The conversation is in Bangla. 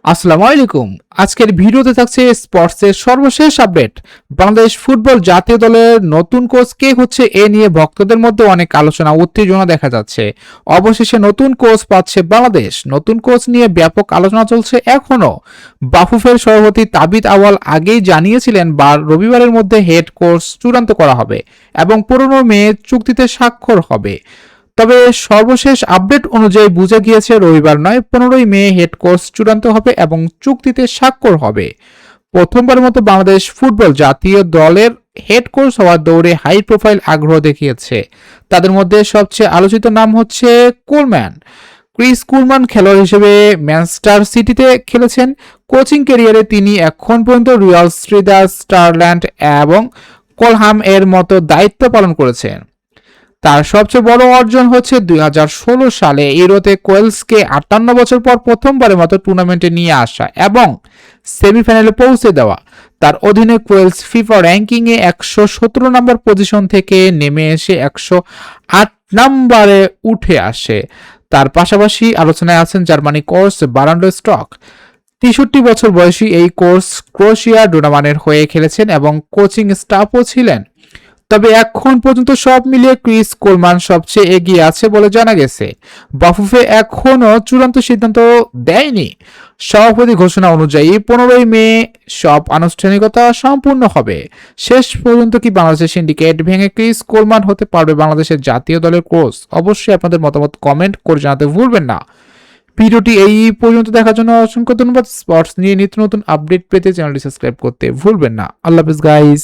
আসসালামু আলাইকুম। আজকের ভিডিওতে থাকছে স্পোর্টসের সর্বশেষ আপডেট। বাংলাদেশ ফুটবল জাতীয় দলের নতুন কোচ কে হচ্ছে এ নিয়ে ভক্তদের মধ্যে অনেক আলোচনা উত্তেজনা দেখা যাচ্ছে। অবশেষে নতুন কোচ পাচ্ছে বাংলাদেশ। নতুন কোচ নিয়ে ব্যাপক আলোচনা চলছে এখনো। বাফুফের সভাপতি তাবিদ আওয়াল আগেই জানিয়েছিলেন রবিবারের মধ্যে হেড কোচ চূড়ান্ত করা হবে এবং 15 মে চুক্তিতে স্বাক্ষর হবে। তবে সর্বশেষ আপডেট অনুযায়ী বোঝা গিয়েছে রবিবার নয় 15 মে হেড কোচ চূড়ান্ত হবে এবং চুক্তিতে স্বাক্ষর হবে। প্রথমবারের মতো বাংলাদেশ ফুটবল জাতীয় দলের হেড কোচ হওয়ার দৌড়ে হাই প্রোফাইল আগ্রহ দেখিয়েছে। তাদের মধ্যে সবচেয়ে আলোচিত নাম হচ্ছে কোলম্যান। ক্রিস কুলমান খেলোয়াড় হিসেবে ম্যানচেস্টার সিটিতে খেলেছেন। কোচিং ক্যারিয়ারে তিনি এখন পর্যন্ত রিয়াল স্ট্রিদার, স্টারল্যান্ড এবং কোলহাম এর মতো দায়িত্ব পালন করেছেন। তার সবচেয়ে বড় অর্জন হচ্ছে 2016 সালে ইউরোতে কোয়েলসকে 58 বছর পর প্রথমবারের মতো টুর্নামেন্টে নিয়ে আসা এবং সেমিফাইনালে পৌঁছে দেওয়া। তার অধীনে কোয়েলস ফিফা র্যাঙ্কিংয়ে 117 নম্বর পজিশন থেকে নেমে এসে 108 নম্বরে উঠে আসে। তার পাশাপাশি আলোচনায় আছেন জার্মানি কোচ বারান্ডো স্টক। 63 বছর বয়সী এই কোচ ক্রোয়েশিয়া ডোনামানের হয়ে খেলেছেন এবং কোচিং স্টাফও ছিলেন। তবে এখন পর্যন্ত সব মিলিয়ে ক্রিস কোলমান সবচেয়ে এগিয়ে আছে বলে জানা গেছে। বাফুফে এখনো চূড়ান্ত সিদ্ধান্ত দেয়নি। সভাপতি ঘোষণা অনুযায়ী 15 মে সব আনুষ্ঠানিকতা সম্পূর্ণ হবে। শেষ পর্যন্ত কি বাংলাদেশের সিন্ডিকেট ভেঙে ক্রিস কোলমান হতে পারবে বাংলাদেশের জাতীয় দলের কোচ? অবশ্যই আপনাদের মতামত কমেন্ট করে জানাতে ভুলবেন না। ভিডিওটি এই পর্যন্ত দেখার জন্য অসংখ্য ধন্যবাদ। স্পোর্টস নিয়ে নিত্য নতুন আপডেট পেতে চ্যানেলটি সাবস্ক্রাইব করতে ভুলবেন না। আল্লাহ হাফেজ গাইস।